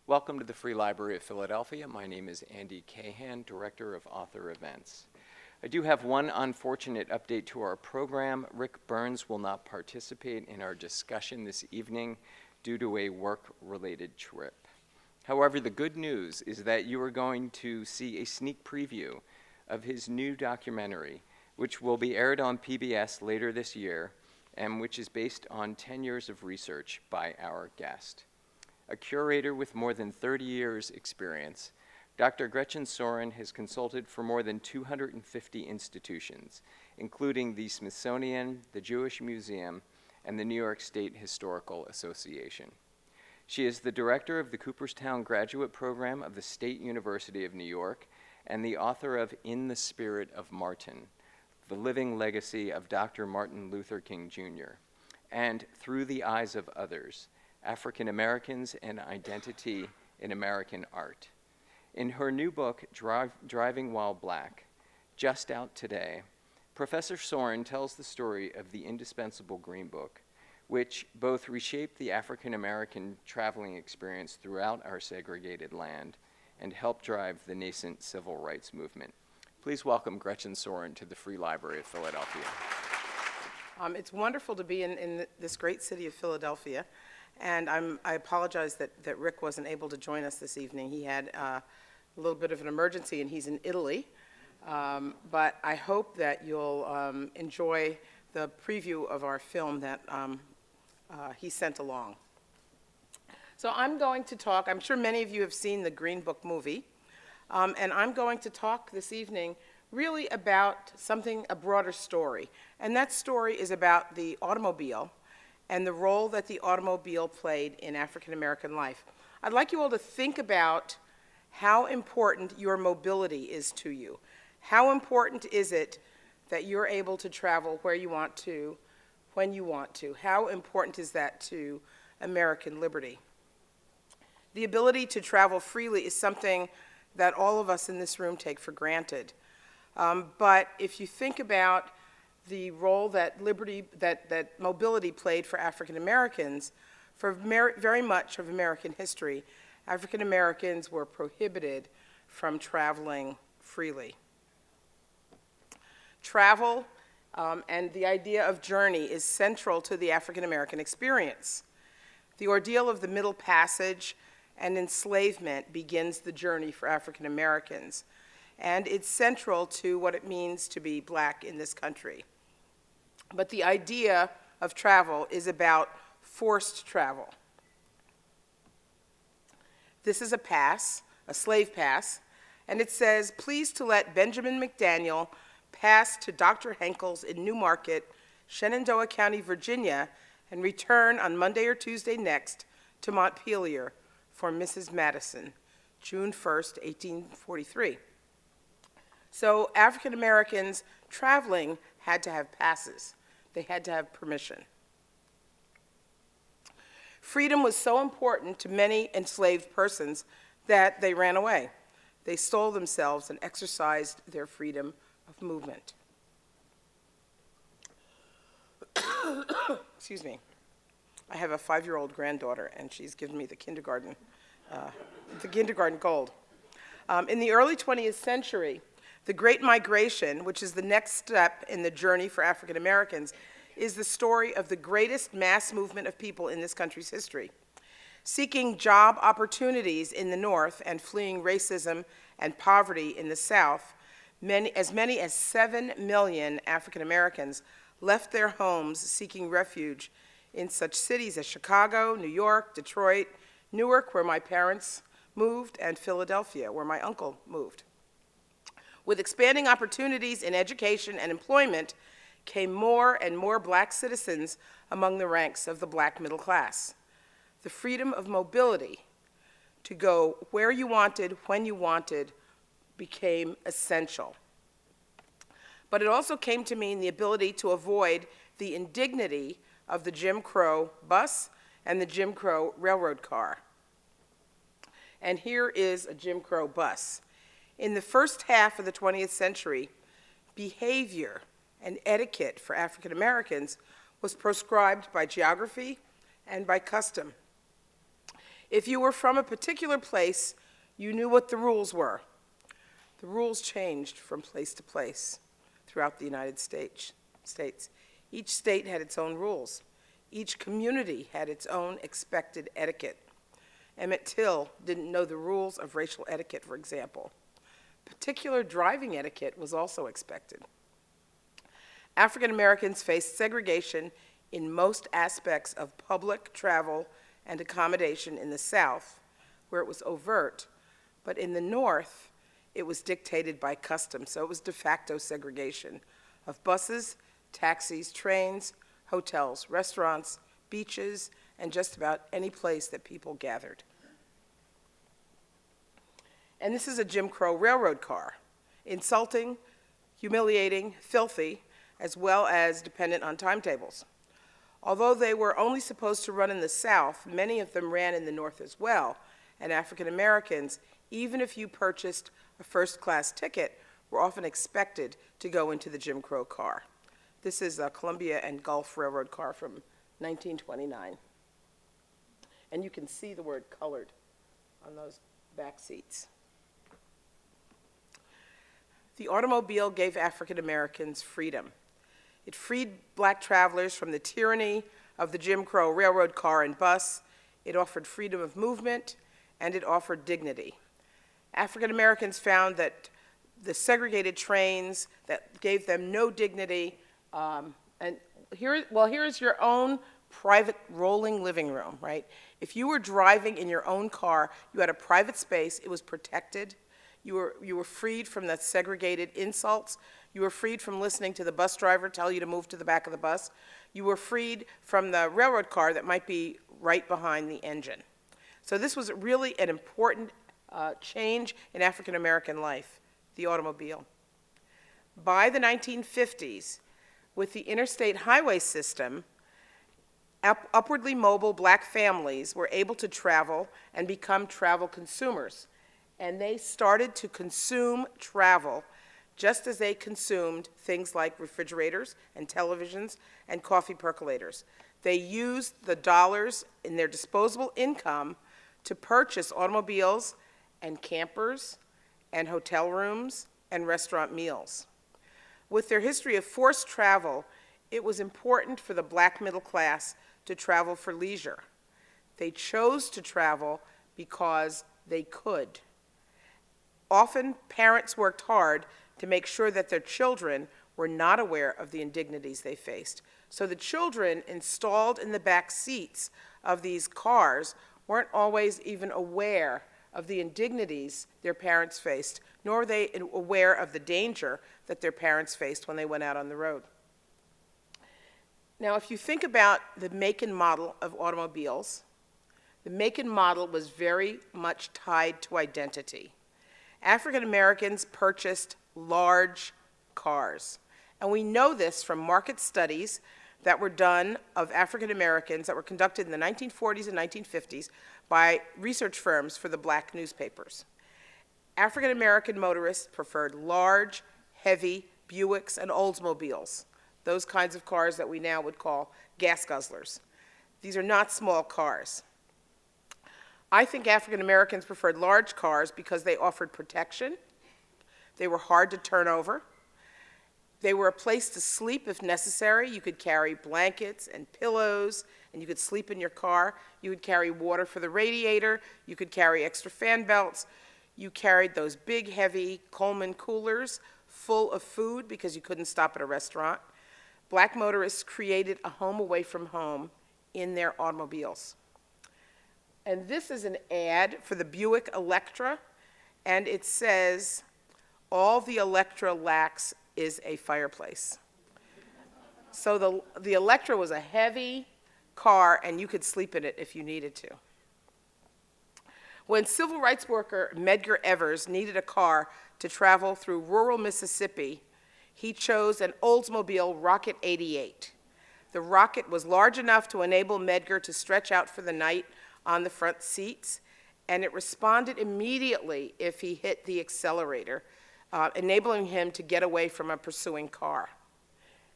Welcome to the Free Library of Philadelphia. My name is Andy Cahan, Director of Author Events. I do have one unfortunate update to our program. Rick Burns will not participate in our discussion this evening due to a work-related trip. However, the good news is that you are going to see a sneak preview of his new documentary, which will be aired on PBS later this year, and which is based on 10 years of research by our guest. A curator with more than 30 years' experience, Dr. Gretchen Sorin has consulted for more than 250 institutions, including the Smithsonian, the Jewish Museum, and the New York State Historical Association. She is the director of the Cooperstown Graduate Program of the State University of New York and the author of In the Spirit of Martin, The Living Legacy of Dr. Martin Luther King Jr., and Through the Eyes of Others, African Americans and Identity in American Art. In her new book, Driving While Black, just out today, Professor Sorin tells the story of the indispensable Green Book, which both reshaped the African American traveling experience throughout our segregated land and helped drive the nascent civil rights movement. Please welcome Gretchen Sorin to the Free Library of Philadelphia. It's wonderful to be in this great city of Philadelphia. And I apologize that Rick wasn't able to join us this evening. He had a little bit of an emergency, and he's in Italy. But I hope that you'll enjoy the preview of our film that he sent along. So I'm going to talk, I'm sure many of you have seen the Green Book movie, and I'm going to talk this evening really about a broader story. And that story is about the automobile and the role that the automobile played in African American life. I'd like you all to think about how important your mobility is to you. How important is it that you're able to travel where you want to, when you want to? How important is that to American liberty? The ability to travel freely is something that all of us in this room take for granted. But if you think about the role that mobility played for African Americans, for very much of American history, African Americans were prohibited from traveling freely. Travel and the idea of journey is central to the African American experience. The ordeal of the Middle Passage and enslavement begins the journey for African Americans, and it's central to what it means to be black in this country. But the idea of travel is about forced travel. This is a pass, a slave pass, and it says, please to let Benjamin McDaniel pass to Dr. Henkel's in Newmarket, Shenandoah County, Virginia, and return on Monday or Tuesday next to Montpelier for Mrs. Madison, June 1st, 1843. So African Americans traveling had to have passes. They had to have permission. Freedom was so important to many enslaved persons that they ran away. They stole themselves and exercised their freedom of movement. Excuse me. I have a 5-year-old granddaughter, and she's given me the kindergarten cold. In the early 20th century, the Great Migration, which is the next step in the journey for African Americans, is the story of the greatest mass movement of people in this country's history. Seeking job opportunities in the North and fleeing racism and poverty in the South, as many as 7 million African Americans left their homes seeking refuge in such cities as Chicago, New York, Detroit, Newark, where my parents moved, and Philadelphia, where my uncle moved. With expanding opportunities in education and employment came more and more black citizens among the ranks of the black middle class. The freedom of mobility to go where you wanted, when you wanted, became essential. But it also came to mean the ability to avoid the indignity of the Jim Crow bus and the Jim Crow railroad car. And here is a Jim Crow bus. In the first half of the 20th century, behavior and etiquette for African Americans was proscribed by geography and by custom. If you were from a particular place, you knew what the rules were. The rules changed from place to place throughout the United States. Each state had its own rules. Each community had its own expected etiquette. Emmett Till didn't know the rules of racial etiquette, for example. Particular driving etiquette was also expected. African Americans faced segregation in most aspects of public travel and accommodation in the South, where it was overt, but in the North, it was dictated by custom, so it was de facto segregation of buses, taxis, trains, hotels, restaurants, beaches, and just about any place that people gathered. And this is a Jim Crow railroad car, insulting, humiliating, filthy, as well as dependent on timetables. Although they were only supposed to run in the South, many of them ran in the North as well, and African Americans, even if you purchased a first-class ticket, were often expected to go into the Jim Crow car. This is a Columbia and Gulf Railroad car from 1929. And you can see the word colored on those back seats. The automobile gave African Americans freedom. It freed black travelers from the tyranny of the Jim Crow railroad car and bus. It offered freedom of movement, and it offered dignity. African Americans found that the segregated trains that gave them no dignity, and here's your own private rolling living room, right? If you were driving in your own car, you had a private space, it was protected. You were freed from the segregated insults. You were freed from listening to the bus driver tell you to move to the back of the bus. You were freed from the railroad car that might be right behind the engine. So this was really an important change in African American life, the automobile. By the 1950s, with the interstate highway system, upwardly mobile black families were able to travel and become travel consumers. And they started to consume travel just as they consumed things like refrigerators and televisions and coffee percolators. They used the dollars in their disposable income to purchase automobiles and campers and hotel rooms and restaurant meals. With their history of forced travel, it was important for the black middle class to travel for leisure. They chose to travel because they could. Often, parents worked hard to make sure that their children were not aware of the indignities they faced. So the children installed in the back seats of these cars weren't always even aware of the indignities their parents faced, nor were they aware of the danger that their parents faced when they went out on the road. Now, if you think about the make and model of automobiles, the make and model was very much tied to identity. African Americans purchased large cars. And we know this from market studies that were done of African Americans that were conducted in the 1940s and 1950s by research firms for the black newspapers. African American motorists preferred large, heavy Buicks and Oldsmobiles, those kinds of cars that we now would call gas guzzlers. These are not small cars. I think African Americans preferred large cars because they offered protection, they were hard to turn over, they were a place to sleep if necessary. You could carry blankets and pillows, and you could sleep in your car. You would carry water for the radiator, you could carry extra fan belts, you carried those big, heavy Coleman coolers full of food because you couldn't stop at a restaurant. Black motorists created a home away from home in their automobiles. And this is an ad for the Buick Electra, and it says, "All the Electra lacks is a fireplace." So the Electra was a heavy car, and you could sleep in it if you needed to. When civil rights worker Medgar Evers needed a car to travel through rural Mississippi, he chose an Oldsmobile Rocket 88. The Rocket was large enough to enable Medgar to stretch out for the night on the front seats, and it responded immediately if he hit the accelerator, enabling him to get away from a pursuing car.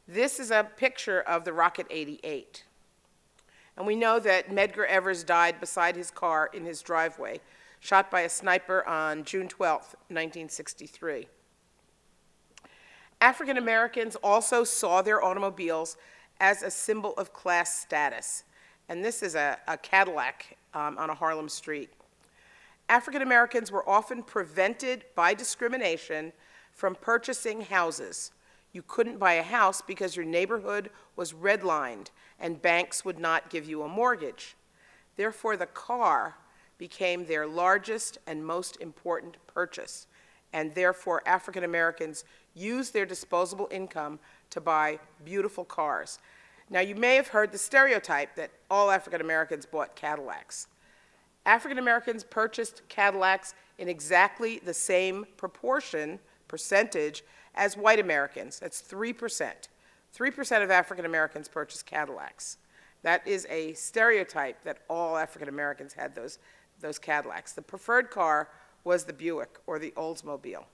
This is a picture of the Rocket 88. And we know that Medgar Evers died beside his car in his driveway, shot by a sniper on June 12, 1963. African Americans also saw their automobiles as a symbol of class status. And this is a Cadillac on a Harlem street. African Americans were often prevented by discrimination from purchasing houses. You couldn't buy a house because your neighborhood was redlined and banks would not give you a mortgage. Therefore, the car became their largest and most important purchase, and therefore African Americans used their disposable income to buy beautiful cars. Now, you may have heard the stereotype that all African Americans bought Cadillacs. African Americans purchased Cadillacs in exactly the same percentage as white Americans. That's 3%. 3% of African Americans purchased Cadillacs. That is a stereotype that all African Americans had those Cadillacs. The preferred car was the Buick or the Oldsmobile.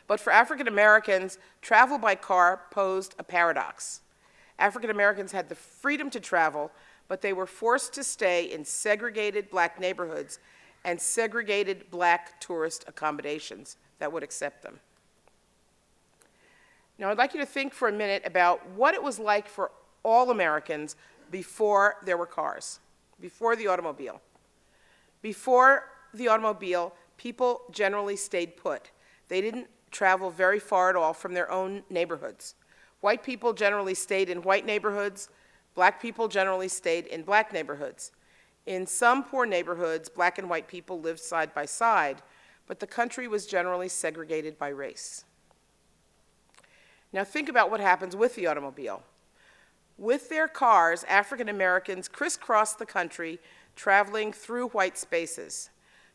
But for African Americans, travel by car posed a paradox. African Americans had the freedom to travel, but they were forced to stay in segregated black neighborhoods and segregated black tourist accommodations that would accept them. Now, I'd like you to think for a minute about what it was like for all Americans before there were cars, before the automobile. Before the automobile, people generally stayed put. They didn't travel very far at all from their own neighborhoods. White people generally stayed in white neighborhoods. Black people generally stayed in black neighborhoods. In some poor neighborhoods, black and white people lived side by side, but the country was generally segregated by race. Now think about what happens with the automobile. With their cars, African Americans crisscrossed the country, traveling through white spaces.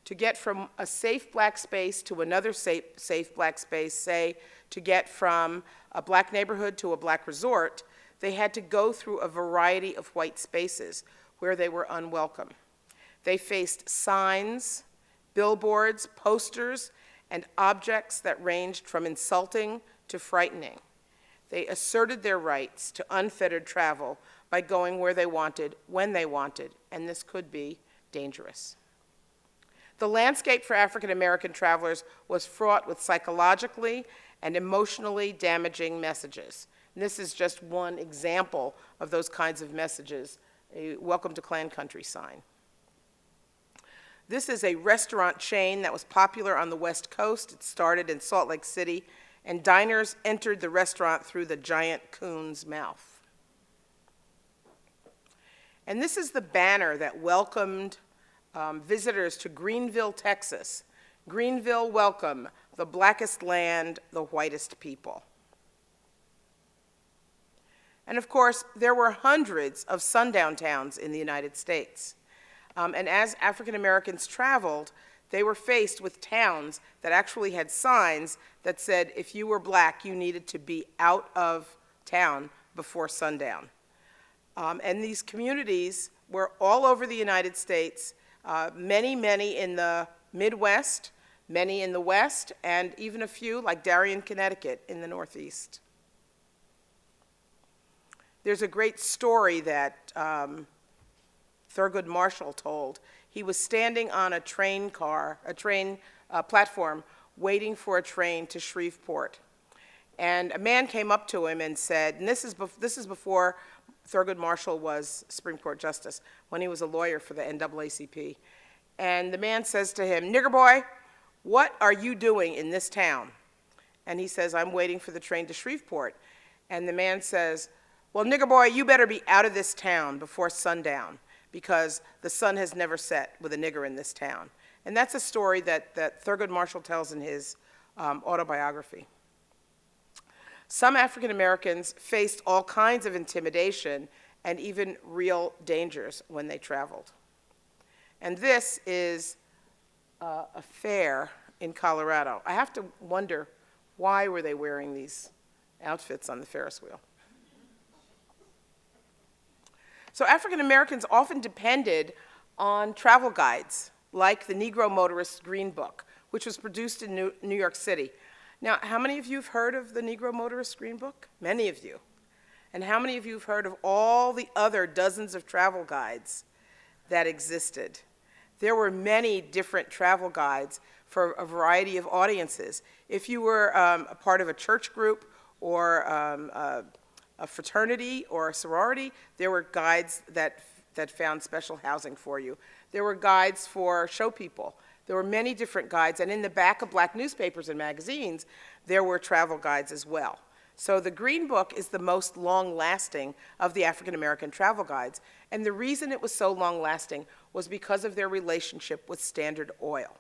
To get from a safe black space to another safe black space, say, to get from a black neighborhood to a black resort, they had to go through a variety of white spaces where they were unwelcome. They faced signs, billboards, posters, and objects that ranged from insulting to frightening. They asserted their rights to unfettered travel by going where they wanted, when they wanted, and this could be dangerous. The landscape for African American travelers was fraught with psychologically and emotionally damaging messages. And this is just one example of those kinds of messages, a welcome to Klan country sign. This is a restaurant chain that was popular on the West Coast. It started in Salt Lake City, and diners entered the restaurant through the giant coon's mouth. And this is the banner that welcomed visitors to Greenville, Texas. Greenville, welcome, the blackest land, the whitest people. And of course, there were hundreds of sundown towns in the United States. And as African Americans traveled, they were faced with towns that actually had signs that said if you were black, you needed to be out of town before sundown. And these communities were all over the United States, many in the Midwest, many in the West, and even a few, like Darien, Connecticut, in the Northeast. There's a great story that Thurgood Marshall told. He was standing on a train platform, waiting for a train to Shreveport. And a man came up to him and said, and this is before Thurgood Marshall was Supreme Court Justice, when he was a lawyer for the NAACP. And the man says to him, "Nigger boy, what are you doing in this town?" And he says, "I'm waiting for the train to Shreveport." And the man says, "Well, nigger boy, you better be out of this town before sundown, because the sun has never set with a nigger in this town." And that's a story that Thurgood Marshall tells in his autobiography. Some African Americans faced all kinds of intimidation and even real dangers when they traveled. And this is a fair in Colorado. I have to wonder, why were they wearing these outfits on the Ferris wheel? So African Americans often depended on travel guides, like the Negro Motorist's Green Book, which was produced in New York City. Now, how many of you have heard of the Negro Motorist's Green Book? Many of you. And how many of you have heard of all the other dozens of travel guides that existed? There were many different travel guides for a variety of audiences. If you were a part of a church group or a fraternity or a sorority, there were guides that found special housing for you. There were guides for show people. There were many different guides, and in the back of black newspapers and magazines, there were travel guides as well. So the Green Book is the most long-lasting of the African American travel guides, and the reason it was so long-lasting was because of their relationship with Standard Oil,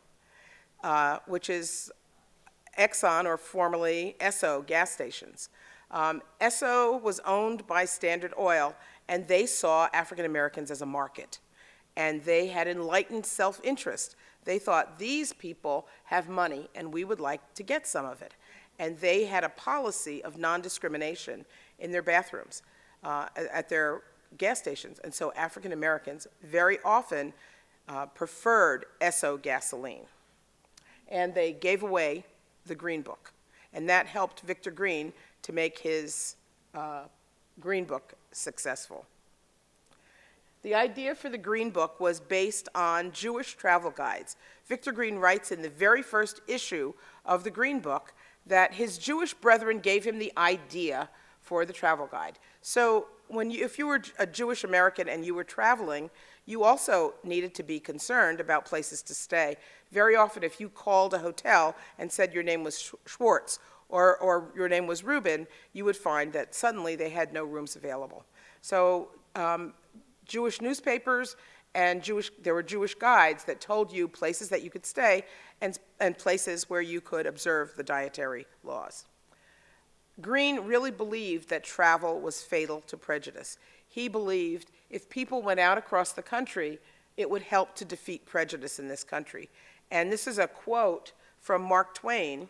which is Exxon, or formerly Esso, gas stations. Esso was owned by Standard Oil, and they saw African Americans as a market, and they had enlightened self-interest. They thought, these people have money, and we would like to get some of it. And they had a policy of non-discrimination in their bathrooms at their gas stations. And so African Americans very often preferred Esso gasoline. And they gave away the Green Book. And that helped Victor Green to make his Green Book successful. The idea for the Green Book was based on Jewish travel guides. Victor Green writes in the very first issue of the Green Book that his Jewish brethren gave him the idea for the travel guide. So if you were a Jewish American and you were traveling, you also needed to be concerned about places to stay. Very often, if you called a hotel and said your name was Schwartz or your name was Rubin, you would find that suddenly they had no rooms available. So Jewish newspapers and there were Jewish guides that told you places that you could stay and places where you could observe the dietary laws. Green really believed that travel was fatal to prejudice. He believed if people went out across the country, it would help to defeat prejudice in this country. And this is a quote from Mark Twain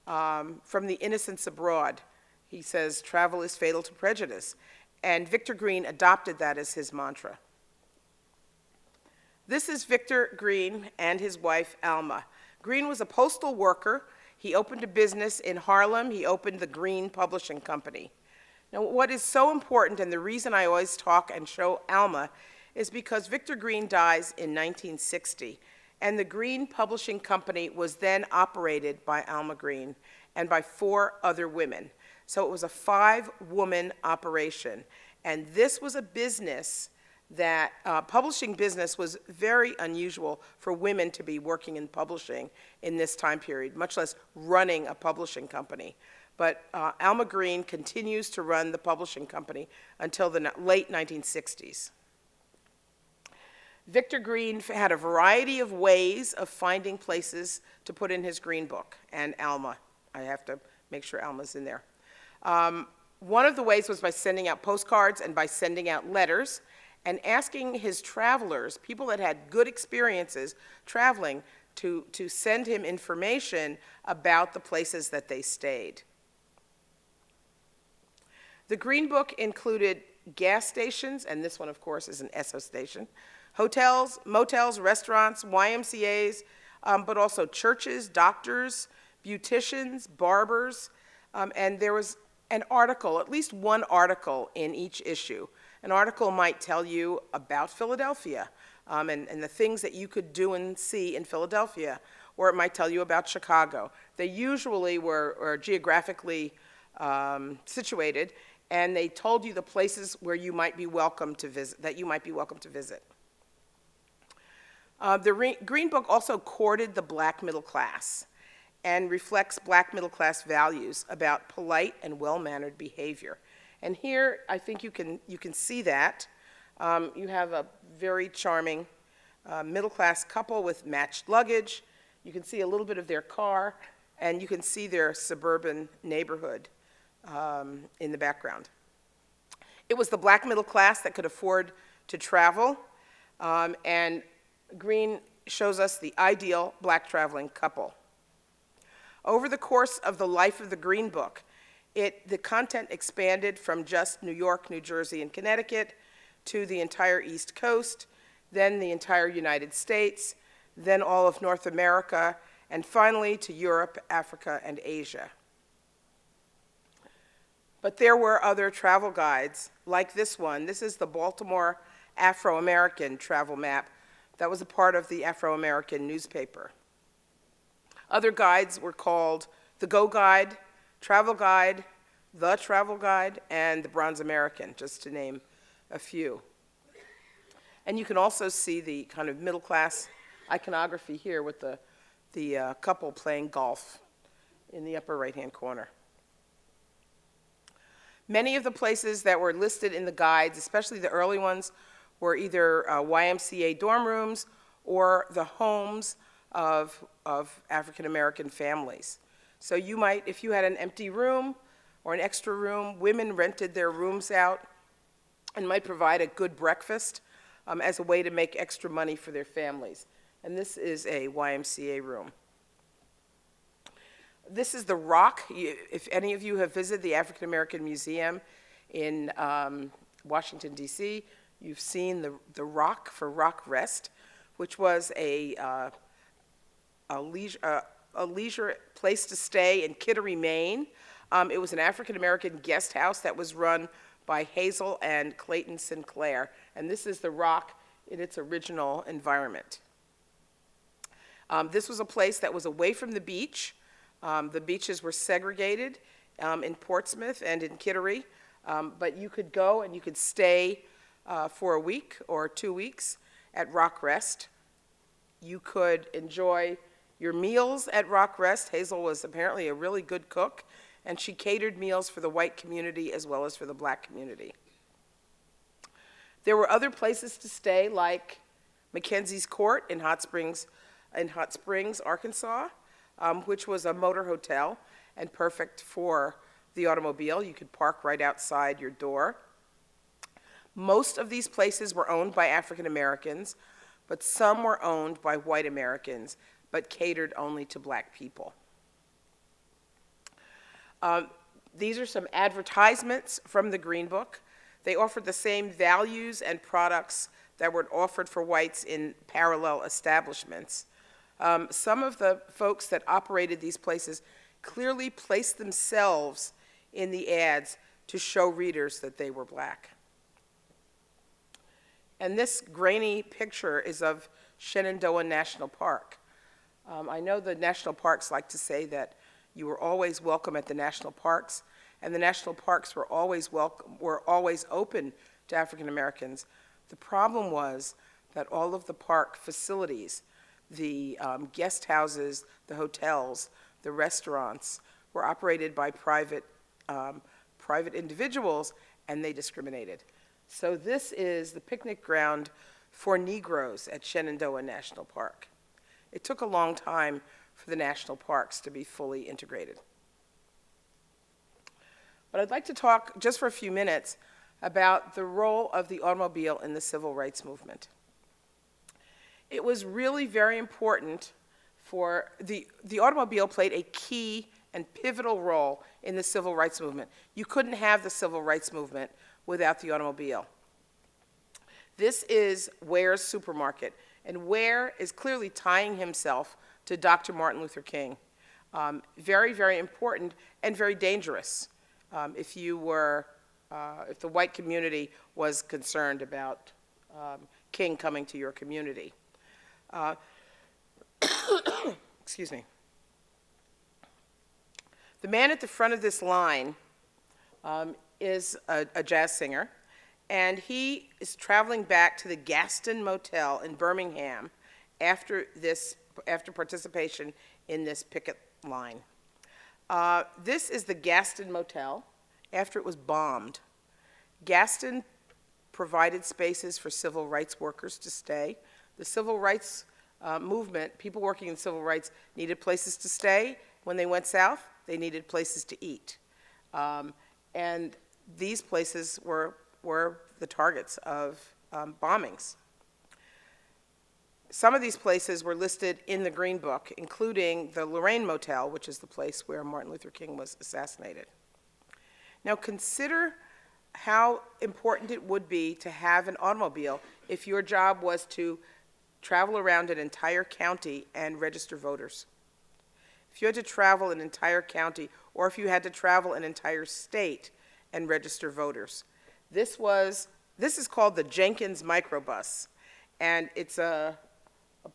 from The Innocents Abroad. He says, "Travel is fatal to prejudice." And Victor Green adopted that as his mantra. This is Victor Green and his wife, Alma. Green was a postal worker. He opened a business in Harlem. He opened the Green Publishing Company. Now, what is so important, and the reason I always talk and show Alma, is because Victor Green dies in 1960, and the Green Publishing Company was then operated by Alma Green and by 4 other women. So it was a 5-woman operation, and this was a business that publishing business was very unusual for women to be working in publishing in this time period, much less running a publishing company. But Alma Green continues to run the publishing company until the late 1960s. Victor Green had a variety of ways of finding places to put in his Green Book, and Alma. I have to make sure Alma's in there. One of the ways was by sending out postcards and by sending out letters, and asking his travelers, people that had good experiences traveling, to send him information about the places that they stayed. The Green Book included gas stations, and this one, of course, is an Esso station, hotels, motels, restaurants, YMCAs, but also churches, doctors, beauticians, barbers, and there was an article, at least one article in each issue. An article might tell you about Philadelphia and the things that you could do and see in Philadelphia, or it might tell you about Chicago. They usually were geographically situated, and they told you the places where you might be welcome to visit, that you might be welcome to visit. The Green Book also courted the black middle class and reflects black middle class values about polite and well-mannered behavior. And here, I think you can see that. You have a very charming middle-class couple with matched luggage. You can see a little bit of their car, and you can see their suburban neighborhood in the background. It was the black middle class that could afford to travel, and Green shows us the ideal black traveling couple. Over the course of the life of the Green Book, the content expanded from just New York, New Jersey, and Connecticut to the entire East Coast, then the entire United States, then all of North America, and finally to Europe, Africa, and Asia. But there were other travel guides, like this one. This is the Baltimore Afro-American travel map that was a part of the Afro-American newspaper. Other guides were called the Go Guide, Travel Guide, the Travel Guide, and the Bronze American, just to name a few. And you can also see the kind of middle-class iconography here with the couple playing golf in the upper right-hand corner. Many of the places that were listed in the guides, especially the early ones, were either YMCA dorm rooms or the homes of African-American families. So you might, if you had an empty room or an extra room, women rented their rooms out and might provide a good breakfast as a way to make extra money for their families. And this is a YMCA room. This is the Rock. If any of you have visited the African American Museum in Washington, D.C., you've seen the Rock for Rock Rest, which was a leisure place to stay in Kittery, Maine. It was an African American guest house that was run by Hazel and Clayton Sinclair. And this is the Rock in its original environment. This was a place that was away from the beach. The beaches were segregated in Portsmouth and in Kittery, but you could go and you could stay for a week or 2 weeks at Rock Rest. You could enjoy your meals at Rock Rest. Hazel was apparently a really good cook, and she catered meals for the white community as well as for the black community. There were other places to stay, like Mackenzie's Court in Hot Springs, Arkansas, which was a motor hotel and perfect for the automobile. You could park right outside your door. Most of these places were owned by African Americans, but some were owned by white Americans, but catered only to black people. These are some advertisements from the Green Book. They offered the same values and products that were offered for whites in parallel establishments. Some of the folks that operated these places clearly placed themselves in the ads to show readers that they were black. And this grainy picture is of Shenandoah National Park. I know the national parks like to say that you were always welcome at the national parks, and the national parks were always open to African Americans. The problem was that all of the park facilities, the guest houses, the hotels, the restaurants, were operated by private individuals, and they discriminated. So this is the picnic ground for Negroes at Shenandoah National Park. It took a long time for the national parks to be fully integrated. But I'd like to talk just for a few minutes about the role of the automobile in the civil rights movement. It was really very important for the automobile played a key and pivotal role in the civil rights movement. You couldn't have the civil rights movement without the automobile. This is Ware's supermarket, and Ware is clearly tying himself to Dr. Martin Luther King. Very, very important and very dangerous if the white community was concerned about King coming to your community. Excuse me. The man at the front of this line is a jazz singer, and he is traveling back to the Gaston Motel in Birmingham after participation in this picket line. This is the Gaston Motel after it was bombed. Gaston provided spaces for civil rights workers to stay. The civil rights movement, people working in civil rights, needed places to stay. When they went south, they needed places to eat. And these places were the targets of bombings. Some of these places were listed in the Green Book, including the Lorraine Motel, which is the place where Martin Luther King was assassinated. Now consider how important it would be to have an automobile if your job was to travel around an entire county and register voters. If you had to travel an entire county, or if you had to travel an entire state and register voters. This is called the Jenkins microbus, and it's a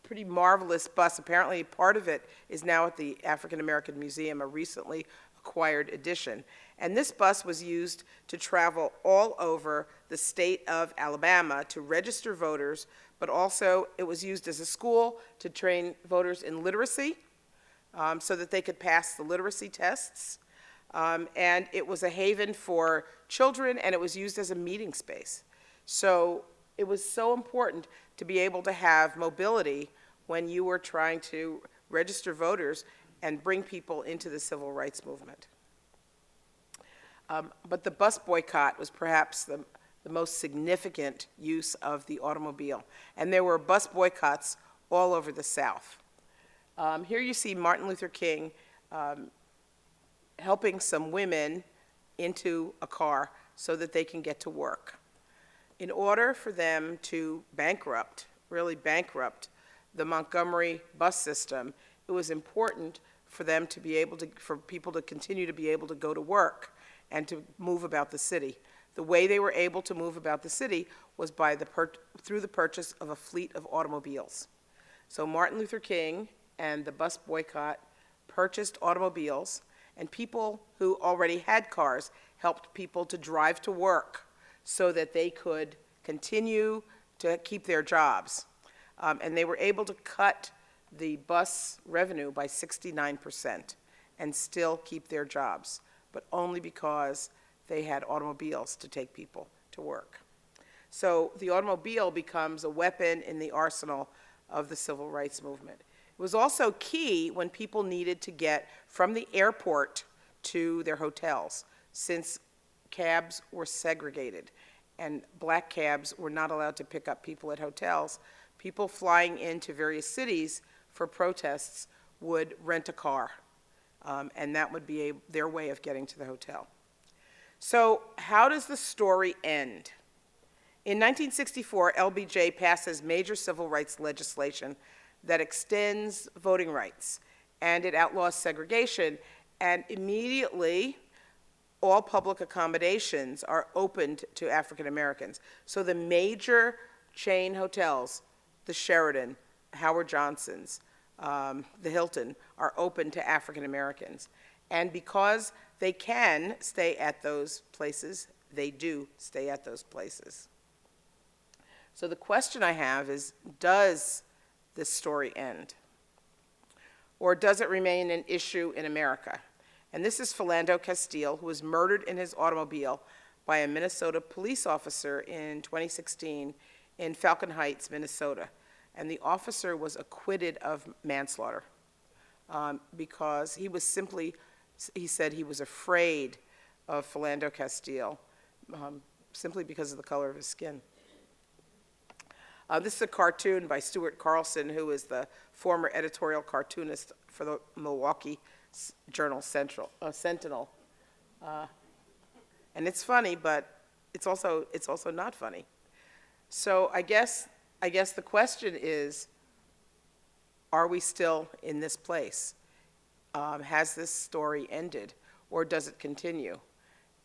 pretty marvelous bus. Apparently, part of it is now at the African American Museum, a recently acquired edition. And this bus was used to travel all over the state of Alabama to register voters, but also it was used as a school to train voters in literacy so that they could pass the literacy tests. And it was a haven for children, and it was used as a meeting space. So it was so important to be able to have mobility when you were trying to register voters and bring people into the civil rights movement. But the bus boycott was perhaps the most significant use of the automobile. And there were bus boycotts all over the South. Here you see Martin Luther King helping some women into a car so that they can get to work. In order for them to really bankrupt the Montgomery bus system, it was important for them to be able to, for people to continue to be able to go to work and to move about the city. The way they were able to move about the city was by through the purchase of a fleet of automobiles. So Martin Luther King and the bus boycott purchased automobiles, and people who already had cars helped people to drive to work so that they could continue to keep their jobs. And they were able to cut the bus revenue by 69% and still keep their jobs, but only because they had automobiles to take people to work. So the automobile becomes a weapon in the arsenal of the civil rights movement. It was also key when people needed to get from the airport to their hotels, since cabs were segregated and black cabs were not allowed to pick up people at hotels. People flying into various cities for protests would rent a car, and that would be their way of getting to the hotel. So how does the story end? In 1964, LBJ passes major civil rights legislation that extends voting rights, and it outlaws segregation, and immediately all public accommodations are opened to African Americans. So the major chain hotels, the Sheraton, Howard Johnson's, the Hilton, are open to African Americans. And because they can stay at those places, they do stay at those places. So the question I have is, does this story end? Or does it remain an issue in America? And this is Philando Castile, who was murdered in his automobile by a Minnesota police officer in 2016 in Falcon Heights, Minnesota. And the officer was acquitted of manslaughter because he said he was afraid of Philando Castile simply because of the color of his skin. This is a cartoon by Stuart Carlson, who is the former editorial cartoonist for the Milwaukee Journal Sentinel. And it's funny, but it's also not funny. So I guess the question is, are we still in this place? Has this story ended, or does it continue?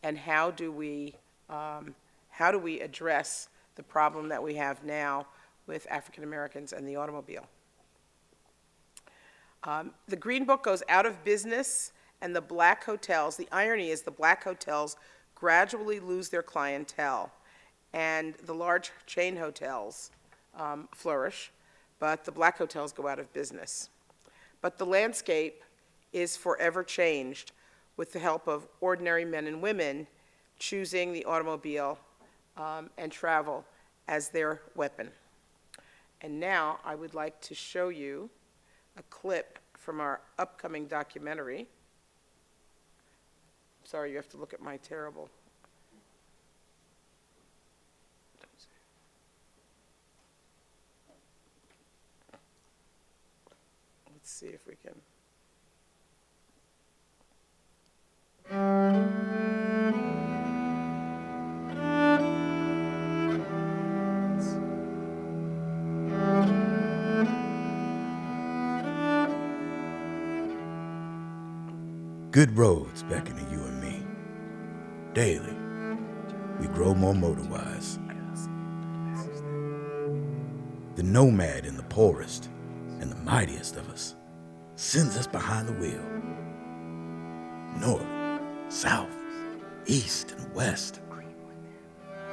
And how do we address the problem that we have now with African Americans and the automobile? The Green Book goes out of business, and the black hotels, the irony is the black hotels gradually lose their clientele, and the large chain hotels flourish, but the black hotels go out of business. But the landscape is forever changed with the help of ordinary men and women choosing the automobile and travel as their weapon. And now I would like to show you a clip from our upcoming documentary. Sorry, you have to look at my terrible. Let's see if we can. Good roads beckon to you and me. Daily, we grow more motor-wise. The nomad in the poorest and the mightiest of us sends us behind the wheel. North, south, east, and west,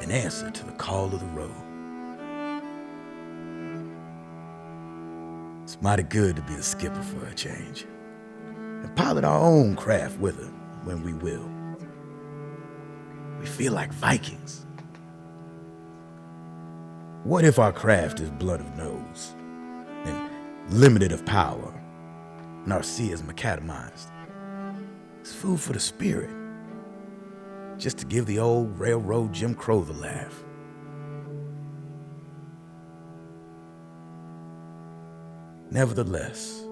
in answer to the call of the road. It's mighty good to be the skipper for a change, and pilot our own craft with her when we will. We feel like Vikings. What if our craft is blunt of nose and limited of power, and our sea is macadamized? It's food for the spirit, just to give the old railroad Jim Crow the laugh. Nevertheless,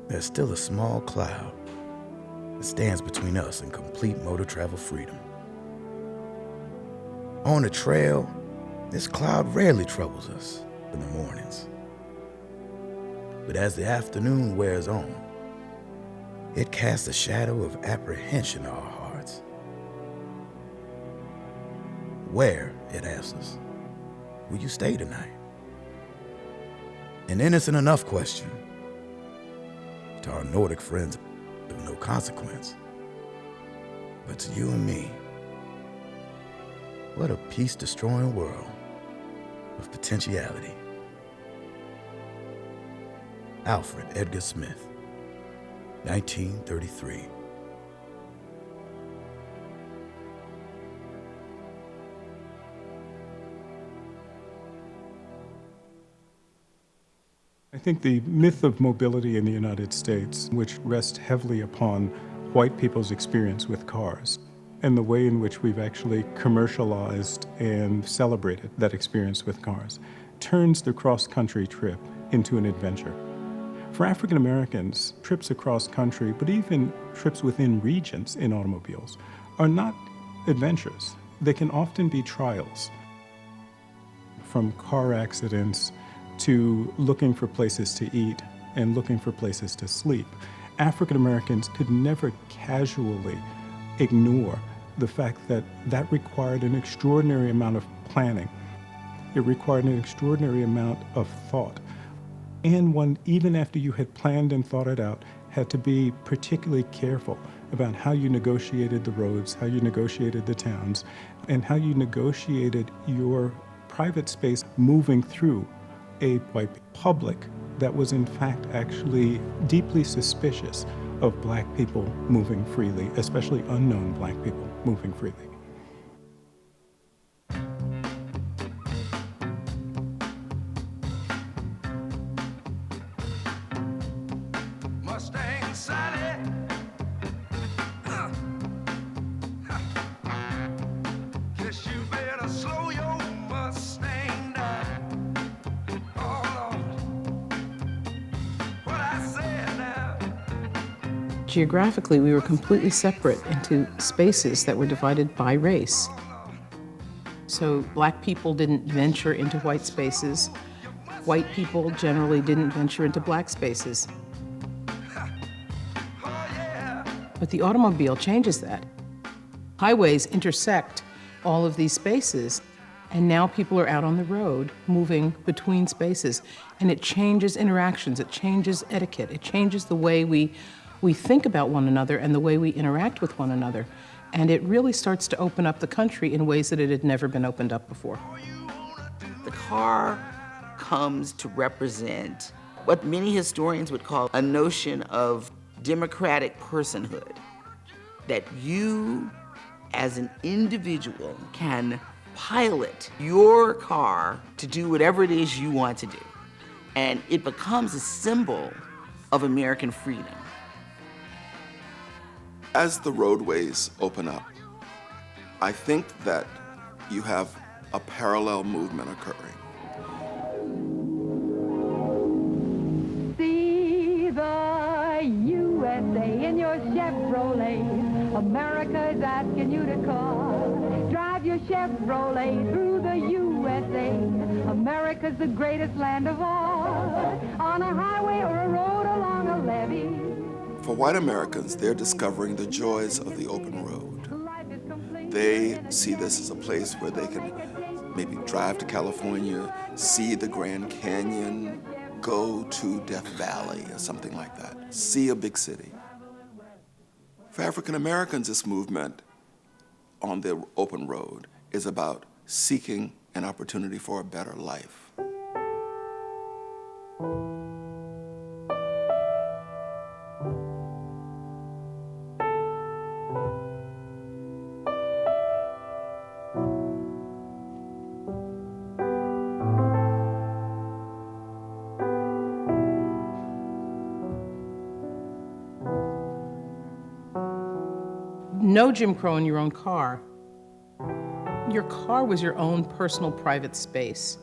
there's still a small cloud that stands between us and complete motor travel freedom. On the trail, this cloud rarely troubles us in the mornings. But as the afternoon wears on, it casts a shadow of apprehension on our hearts. Where, it asks us, will you stay tonight? An innocent enough question to our Nordic friends of no consequence. But to you and me, what a peace-destroying world of potentiality. Alfred Edgar Smith, 1933. I think the myth of mobility in the United States, which rests heavily upon white people's experience with cars, and the way in which we've actually commercialized and celebrated that experience with cars, turns the cross-country trip into an adventure. For African Americans, trips across country, but even trips within regions in automobiles, are not adventures. They can often be trials. From car accidents to looking for places to eat and looking for places to sleep, African Americans could never casually ignore the fact that that required an extraordinary amount of planning. It required an extraordinary amount of thought. And one, even after you had planned and thought it out, had to be particularly careful about how you negotiated the roads, how you negotiated the towns, and how you negotiated your private space moving through a white public that was in fact actually deeply suspicious of black people moving freely, especially unknown black people moving freely. Mustang Sally. Guess you better slow your Mustang down. Oh Lord, what I said now. Geographically, we were completely separate into spaces that were divided by race. So black people didn't venture into white spaces. White people generally didn't venture into black spaces. But the automobile changes that. Highways intersect all of these spaces, and now people are out on the road moving between spaces, and it changes interactions, it changes etiquette, it changes the way we think about one another and the way we interact with one another. And it really starts to open up the country in ways that it had never been opened up before. The car comes to represent what many historians would call a notion of democratic personhood, that you as an individual can pilot your car to do whatever it is you want to do. And it becomes a symbol of American freedom. As the roadways open up, I think that you have a parallel movement occurring. See the USA in your Chevrolet. America is asking you to call. Drive your Chevrolet through the USA. America's the greatest land of all. On a highway or a road along a levee. For white Americans, they're discovering the joys of the open road. They see this as a place where they can maybe drive to California, see the Grand Canyon, go to Death Valley or something like that, see a big city. For African Americans, this movement on the open road is about seeking an opportunity for a better life. No Jim Crow in your own car. Your car was your own personal private space.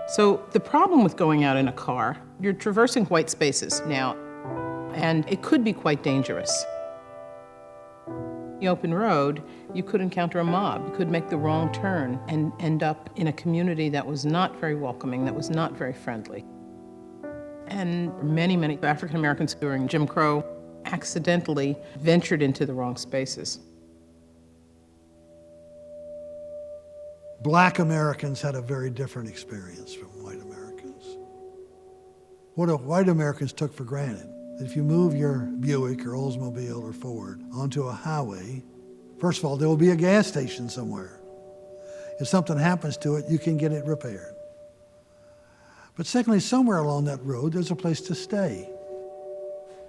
So the problem with going out in a car, you're traversing white spaces now, and it could be quite dangerous. The open road, you could encounter a mob. You could make the wrong turn and end up in a community that was not very welcoming, that was not very friendly. And many, many African Americans during Jim Crow accidentally ventured into the wrong spaces. Black Americans had a very different experience from white Americans. What white Americans took for granted, that if you move your Buick or Oldsmobile or Ford onto a highway, first of all, there will be a gas station somewhere. If something happens to it, you can get it repaired. But secondly, somewhere along that road, there's a place to stay.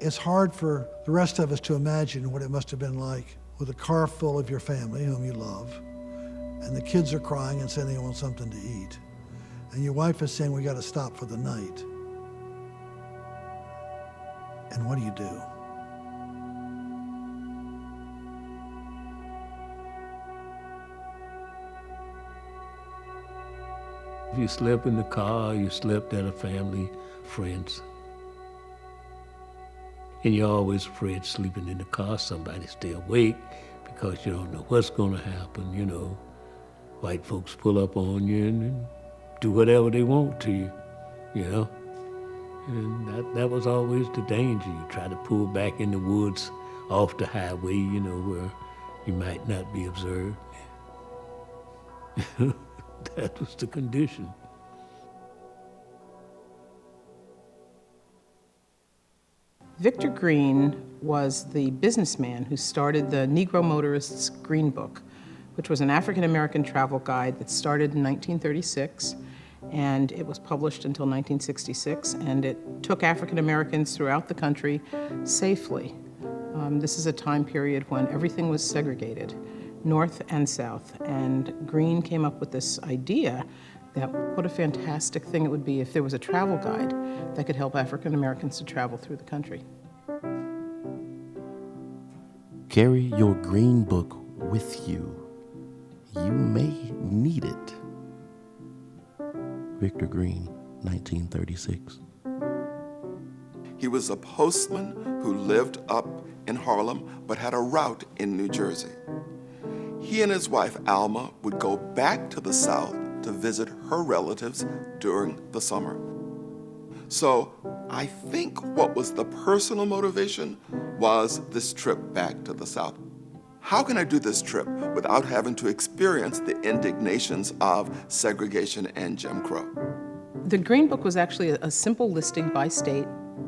It's hard for the rest of us to imagine what it must have been like with a car full of your family, whom you love, and the kids are crying and saying they want something to eat, and your wife is saying, we got to stop for the night. And what do you do? If you slept in the car, you slept at a family, friends. And you're always afraid sleeping in the car, somebody stay awake because you don't know what's gonna happen, you know. White folks pull up on you and do whatever they want to you, you know. And that was always the danger. You try to pull back in the woods off the highway, you know, where you might not be observed. That was the condition. Victor Green was the businessman who started the Negro Motorists' Green Book, which was an African-American travel guide that started in 1936, and it was published until 1966, and it took African-Americans throughout the country safely. This is a time period when everything was segregated, North and South, and Green came up with this idea that what a fantastic thing it would be if there was a travel guide that could help African Americans to travel through the country. Carry your green book with you. You may need it. Victor Green, 1936. He was a postman who lived up in Harlem but had a route in New Jersey. He and his wife, Alma, would go back to the South to visit her relatives during the summer. So I think what was the personal motivation was this trip back to the South. How can I do this trip without having to experience the indignations of segregation and Jim Crow? The Green Book was actually a simple listing by state,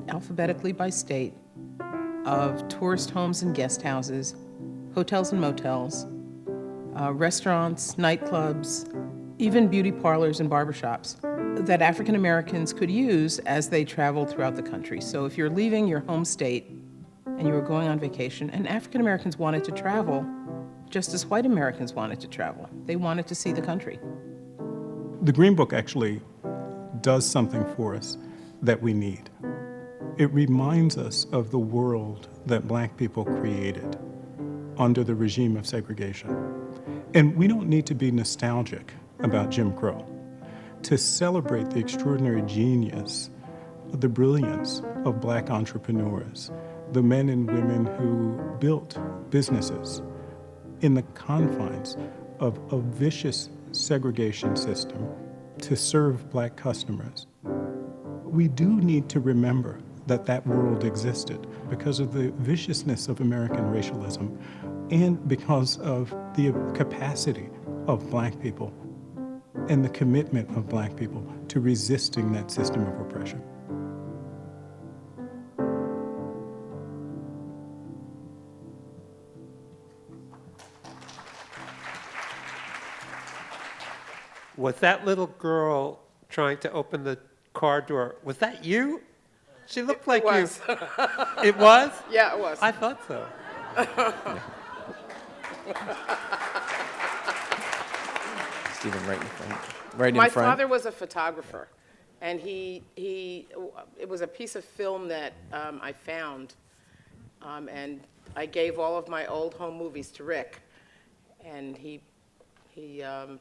alphabetically by state, of tourist homes and guest houses, hotels and motels, restaurants, nightclubs, even beauty parlors and barbershops that African Americans could use as they traveled throughout the country. So if you're leaving your home state and you were going on vacation, and African Americans wanted to travel just as white Americans wanted to travel. They wanted to see the country. The Green Book actually does something for us that we need. It reminds us of the world that Black people created under the regime of segregation. And we don't need to be nostalgic about Jim Crow to celebrate the extraordinary genius, the brilliance of Black entrepreneurs, the men and women who built businesses in the confines of a vicious segregation system to serve Black customers. We do need to remember that that world existed because of the viciousness of American racialism. and because of the capacity of Black people and the commitment of Black people to resisting that system of oppression. Was that little girl trying to open the car door, was that you? She looked like It was. you. It was? Yeah, it was. I thought so. Stephen, right in front. Right My in front. father was a photographer, and it was a piece of film that I found, and I gave all of my old home movies to Rick, and he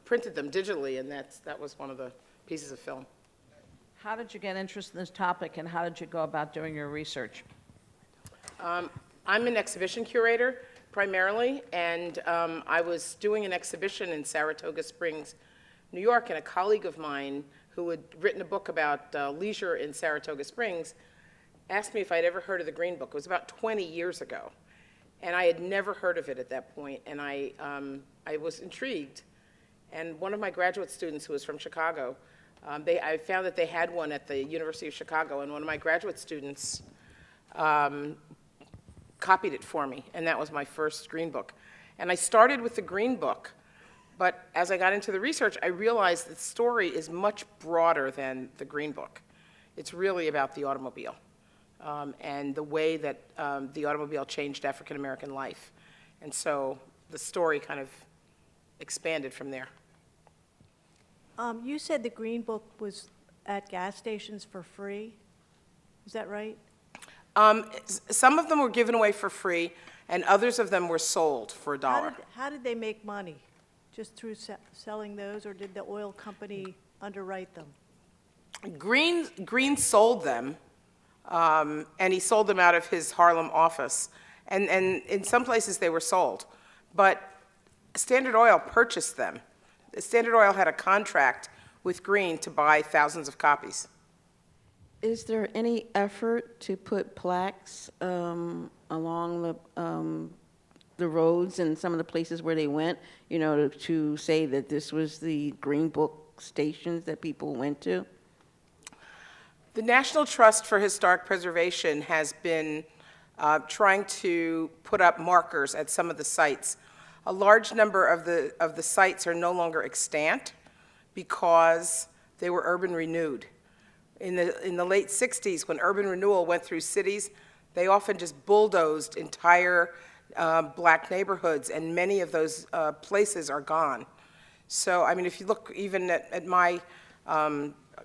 printed them digitally, and that was one of the pieces of film. How did you get interested in this topic, and how did you go about doing your research? I'm an exhibition curator primarily, and I was doing an exhibition in Saratoga Springs, New York, and a colleague of mine who had written a book about leisure in Saratoga Springs asked me if I'd ever heard of the Green Book. It was about 20 years ago, and I had never heard of it at that point, and I was intrigued. And one of my graduate students who was from Chicago, I found that they had one at the University of Chicago, and one of my graduate students copied it for me, and that was my first Green Book. And I started with the Green Book, but as I got into the research, I realized the story is much broader than the Green Book. It's really about the automobile and the way that the automobile changed African American life. And so the story kind of expanded from there. You said the Green Book was at gas stations for free. Is that right? Some of them were given away for free, and others of them were sold for $1. How did they make money? Just through selling those, or did the oil company underwrite them? Green sold them, and he sold them out of his Harlem office. And in some places they were sold. But Standard Oil purchased them. Standard Oil had a contract with Green to buy thousands of copies. Is there any effort to put plaques along the roads and some of the places where they went, you know, to say that this was the Green Book stations that people went to? The National Trust for Historic Preservation has been trying to put up markers at some of the sites. A large number of the sites are no longer extant because they were urban renewed. In the late 60s, when urban renewal went through cities, they often just bulldozed entire Black neighborhoods, and many of those places are gone. So, I mean, if you look even at my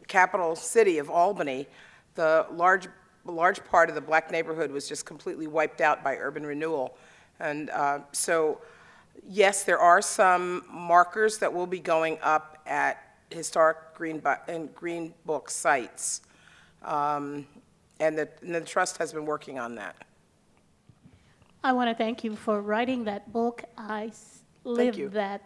capital city of Albany, the large part of the Black neighborhood was just completely wiped out by urban renewal. And so, yes, there are some markers that will be going up at historic Green Book sites, and the Trust has been working on that. I want to thank you for writing that book. I lived that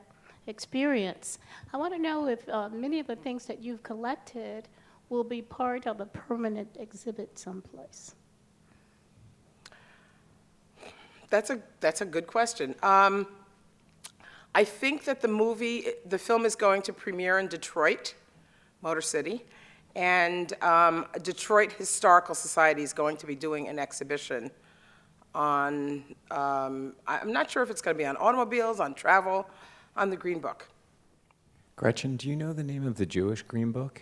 experience. I want to know if many of the things that you've collected will be part of a permanent exhibit someplace. That's a good question. I think that the film is going to premiere in Detroit, Motor City, and Detroit Historical Society is going to be doing an exhibition on, I'm not sure if it's going to be on automobiles, on travel, on the Green Book. Gretchen, do you know the name of the Jewish Green Book?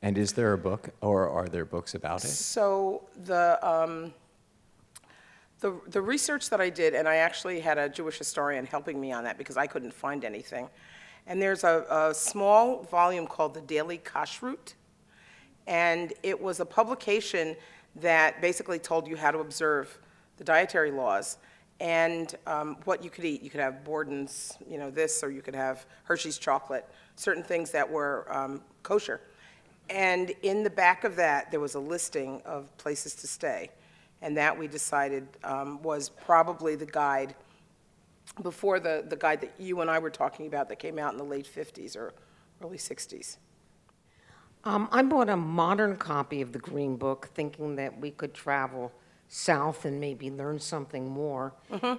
And is there a book, or are there books about it? So the research that I did, and I actually had a Jewish historian helping me on that because I couldn't find anything. And there's a small volume called the Daily Kashrut, and it was a publication that basically told you how to observe the dietary laws and what you could eat. You could have Borden's, you know, this, or you could have Hershey's chocolate, certain things that were kosher. And in the back of that, there was a listing of places to stay. And that we decided was probably the guide before the guide that you and I were talking about that came out in the late 50s or early 60s. I bought a modern copy of the Green Book thinking that we could travel south and maybe learn something more.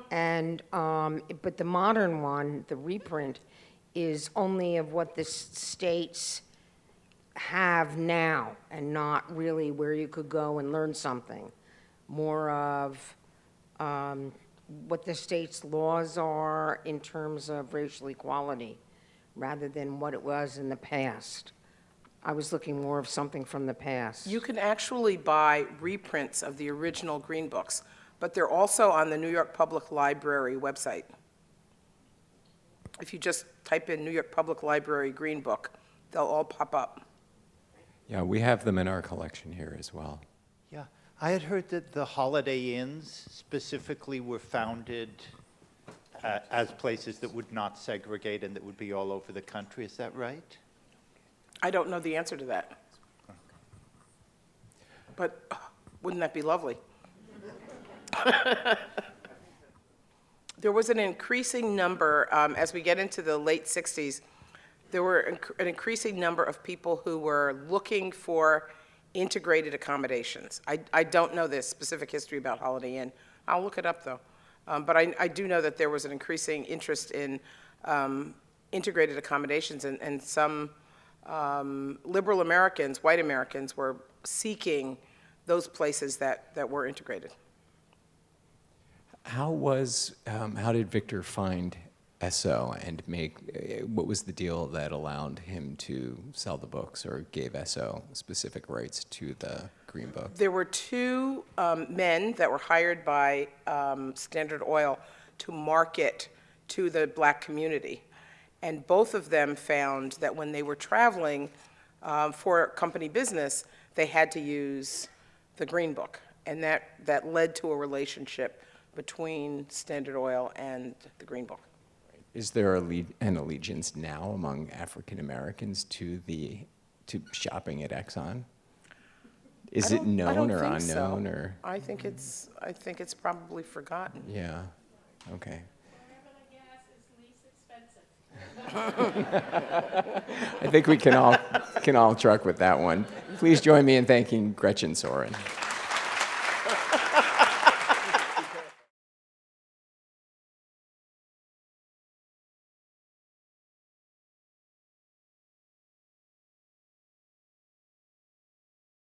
And, but the modern one, the reprint, is only of what the states have now and not really where you could go and learn something. More of what the state's laws are in terms of racial equality rather than what it was in the past. I was looking more of something from the past. You can actually buy reprints of the original Green Books, but they're also on the New York Public Library website. If you just type in New York Public Library Green Book, they'll all pop up. Yeah, we have them in our collection here as well. Yeah, I had heard that the Holiday Inns specifically were founded as places that would not segregate and that would be all over the country. Is that right? I don't know the answer to that. But wouldn't that be lovely? There was an increasing number, as we get into the late 60s, there were an increasing number of people who were looking for integrated accommodations. I don't know the specific history about Holiday Inn. I'll look it up, though. But I do know that there was an increasing interest in integrated accommodations, and some liberal Americans, white Americans, were seeking those places that were integrated. How did Victor find SO and what was the deal that allowed him to sell the books or gave SO specific rights to the Green Book? There were two men that were hired by Standard Oil to market to the black community. And both of them found that when they were traveling for company business, they had to use the Green Book. And that led to a relationship between Standard Oil and the Green Book. Is there an allegiance now among African Americans to shopping at Exxon? Is it known or unknown or? I think it's probably forgotten. Yeah. Okay. I think we can all truck with that one. Please join me in thanking Gretchen Sorin.